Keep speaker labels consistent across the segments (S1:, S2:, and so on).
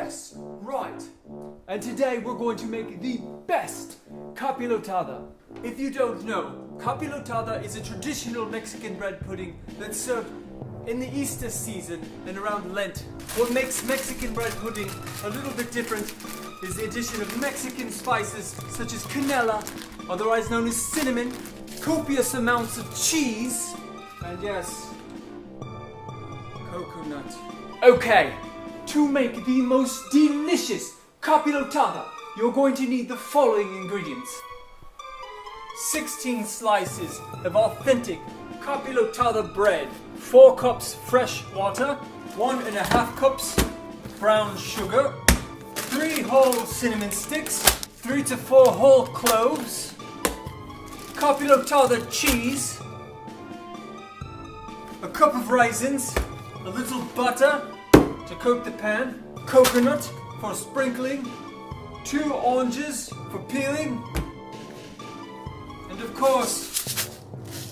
S1: Yes, right. And today we're going to make the best capirotada. If you don't know, capirotada is a traditional Mexican bread pudding that's served in the Easter season and around Lent. What makes Mexican bread pudding a little bit different is the addition of Mexican spices such as canela, otherwise known as cinnamon, copious amounts of cheese, and yes, coconut. Okay, to make the most delicious capirotada, you're going to need the following ingredients. 16 slices of authentic capirotada bread, 4 cups fresh water, 1.5 cups brown sugar, 3 whole cinnamon sticks, 3 to 4 whole cloves, capirotada cheese, a cup of raisins, a little butter to coat the pan, coconut for sprinkling, 2 oranges for peeling, and of course,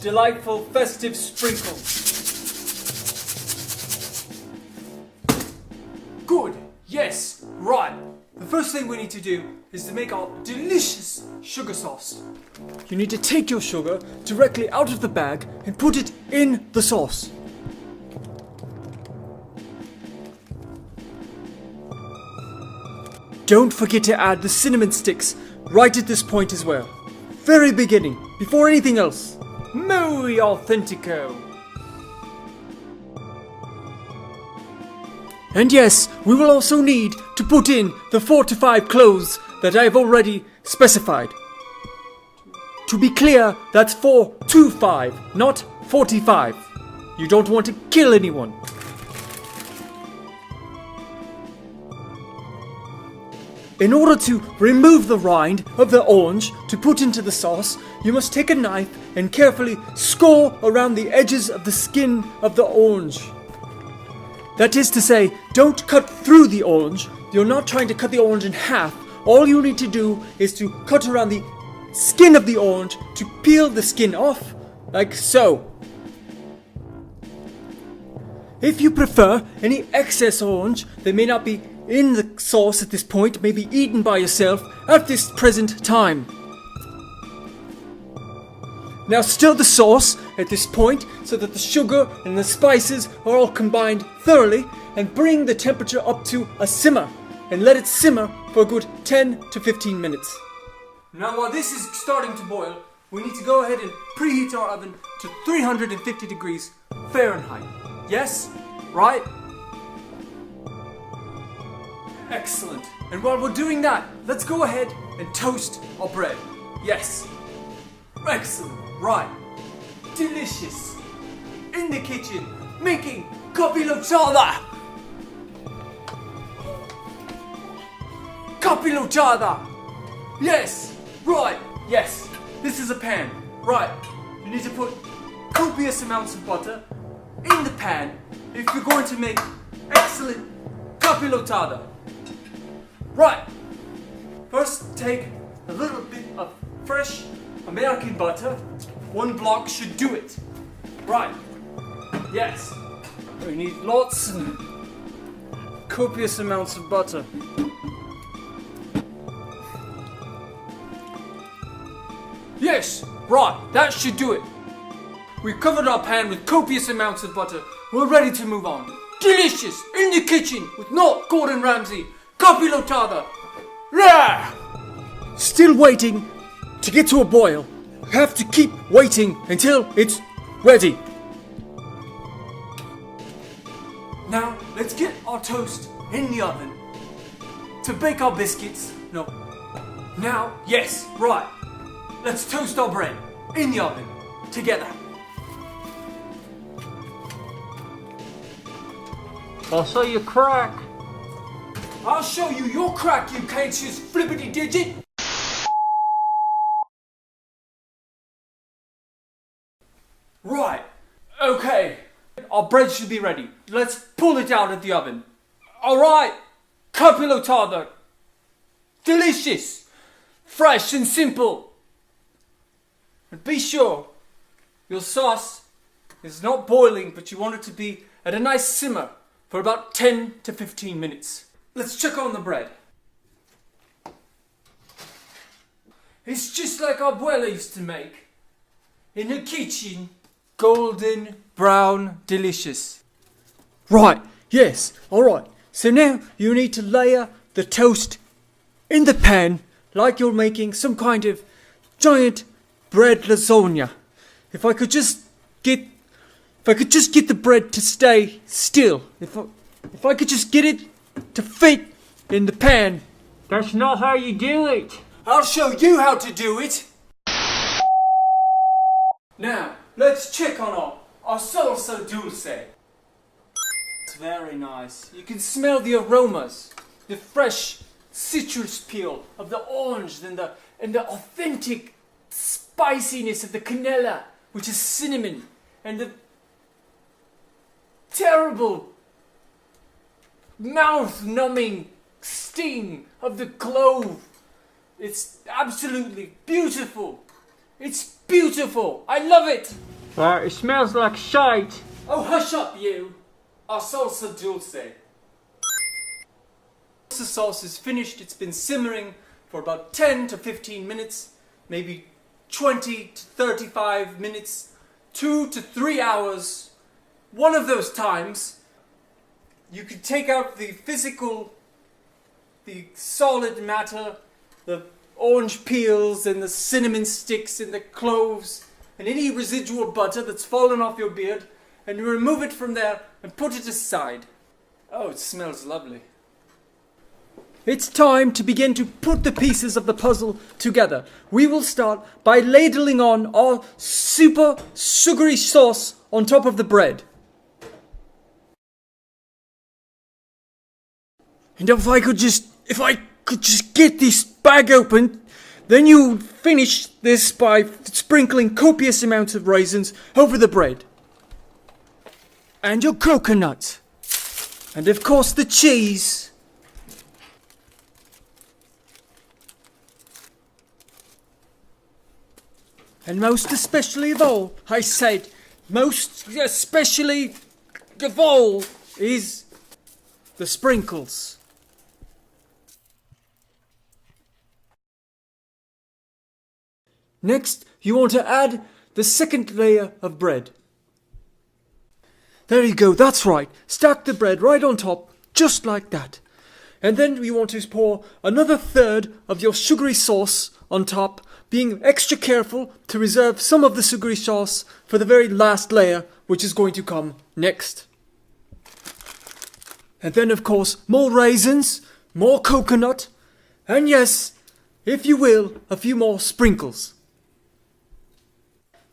S1: delightful festive sprinkles. Good, yes, right. The first thing we need to do is to make our delicious sugar sauce. You need to take your sugar directly out of the bag and put it in the sauce. Don't forget to add the cinnamon sticks right at this point as well. Very beginning, before anything else. Muy authentico. And yes, we will also need to put in the 4 to 5 cloves that I have already specified. To be clear, that's 4 to 5, not 45. You don't want to kill anyone. In order to remove the rind of the orange to put into the sauce, you must take a knife and carefully score around the edges of the skin of the orange. That is to say, don't cut through the orange. You're not trying to cut the orange in half. All you need to do is to cut around the skin of the orange to peel the skin off, like so. If you prefer, any excess orange that may not be in the sauce at this point may be eaten by yourself at this present time. Now stir the sauce at this point so that the sugar and the spices are all combined thoroughly, and bring the temperature up to a simmer and let it simmer for a good 10 to 15 minutes. Now while this is starting to boil, we need to go ahead and preheat our oven to 350 degrees Fahrenheit. Yes? Right? Excellent. And while we're doing that, let's go ahead and toast our bread. Yes. Excellent. Right. Delicious. In the kitchen, making capirotada. Capirotada. Yes. Right. Yes. This is a pan. Right. You need to put copious amounts of butter in the pan if you're going to make excellent capirotada. Right. First, take a little bit of fresh American butter. 1 block should do it. Right. Yes. We need lots and copious amounts of butter. Yes. Right. That should do it. We've covered our pan with copious amounts of butter. We're ready to move on. Delicious. In the kitchen with not Gordon Ramsay. Capirotada. Yeah. Still waiting to get to a boil. Have to keep waiting until it's ready. Now let's get our toast in the oven to bake our biscuits. No. Now, yes, right. Let's toast our bread in the oven together.
S2: I'll show you crack.
S1: I'll show you your crack, you can't-choose flippity digit. Right. Okay. Our bread should be ready. Let's pull it out of the oven. Alright. Capirotada. Delicious. Fresh and simple. And be sure your sauce is not boiling, but you want it to be at a nice simmer for about 10 to 15 minutes. let's check on the bread. It's just like our abuela used to make. In her kitchen, golden, brown, delicious. Right, yes, alright. So now you need to layer the toast in the pan like you're making some kind of giant bread lasagna. If I could just get the bread to stay still. If I could just get it to fit in the pan.
S2: That's not how you do it.
S1: I'll show you how to do it. Now, let's check on our salsa dulce. It's very nice. You can smell the aromas, the fresh citrus peel of the orange and the authentic spiciness of the canela, which is cinnamon, and the terrible mouth-numbing sting of the clove. It's absolutely beautiful. It's beautiful. I love it.
S2: Well, it smells like shite.
S1: Oh, hush up, you. Our salsa dulce. The sauce is finished. It's been simmering for about 10 to 15 minutes, maybe 20 to 35 minutes, 2 to 3 hours. One of those times, you could take out the solid matter, the orange peels and the cinnamon sticks and the cloves and any residual butter that's fallen off your beard, and you remove it from there and put it aside. Oh, it smells lovely. It's time to begin to put the pieces of the puzzle together. We will start by ladling on our super sugary sauce on top of the bread. And if I could just get this bag open, then you finish this by sprinkling copious amounts of raisins over the bread. And your coconut. And of course the cheese. And most especially of all, I said, most especially of all is the sprinkles. Next, you want to add the second layer of bread. There you go, that's right. Stack the bread right on top, just like that. And then we want to pour another third of your sugary sauce on top, being extra careful to reserve some of the sugary sauce for the very last layer, which is going to come next. And then, of course, more raisins, more coconut, and yes, if you will, a few more sprinkles.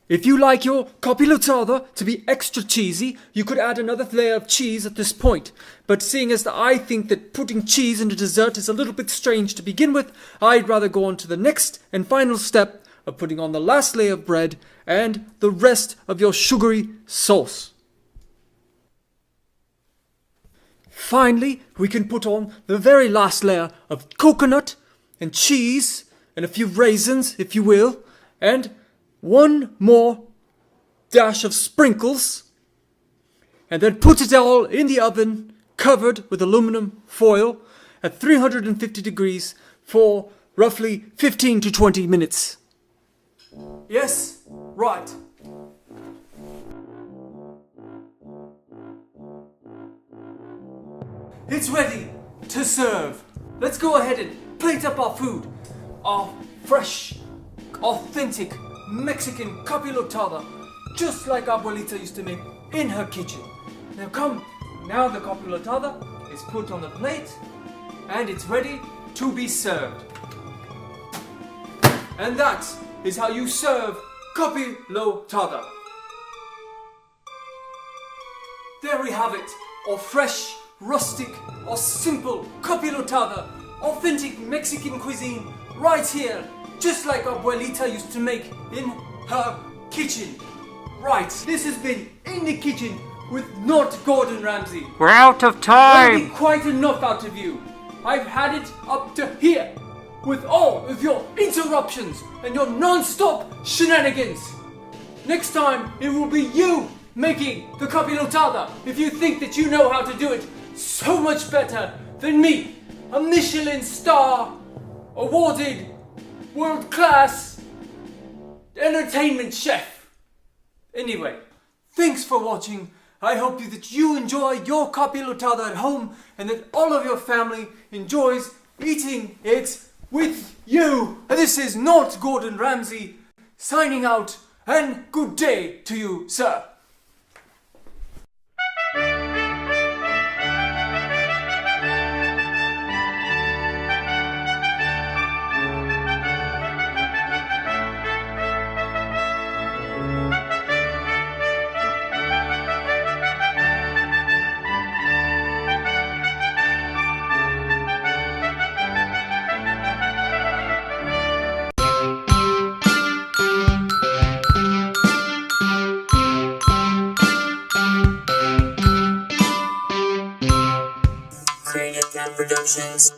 S1: If you like your capirotada to be extra cheesy, you could add another layer of cheese at this point. But seeing as I think that putting cheese in a dessert is a little bit strange to begin with, I'd rather go on to the next and final step of putting on the last layer of bread and the rest of your sugary sauce. Finally, we can put on the very last layer of coconut and cheese and a few raisins, if you will, and one more dash of sprinkles, and then put it all in the oven, covered with aluminum foil at 350 degrees for roughly 15 to 20 minutes. Yes, right. It's ready to serve. Let's go ahead and plate up our food. Our fresh, authentic Mexican capirotada, just like abuelita used to make in her kitchen. Now come, now the capirotada is put on the plate and it's ready to be served. And that is how you serve capirotada. There we have it, our fresh, rustic, or simple capirotada, authentic Mexican cuisine, right here, just like abuelita used to make in her kitchen. Right, this has been In the Kitchen with not Gordon Ramsay.
S2: We're out of
S1: I've
S2: time.
S1: been quite enough out of you. I've had it up to here with all of your interruptions and your non-stop shenanigans. Next time, it will be you making the capirotada if you think that you know how to do it so much better than me, a Michelin star awarded world-class entertainment chef. Anyway, thanks for watching. I hope that you enjoy your capirotada at home and that all of your family enjoys eating it with you. And this is not Gordon Ramsay signing out, and good day to you, sir.
S3: Productions.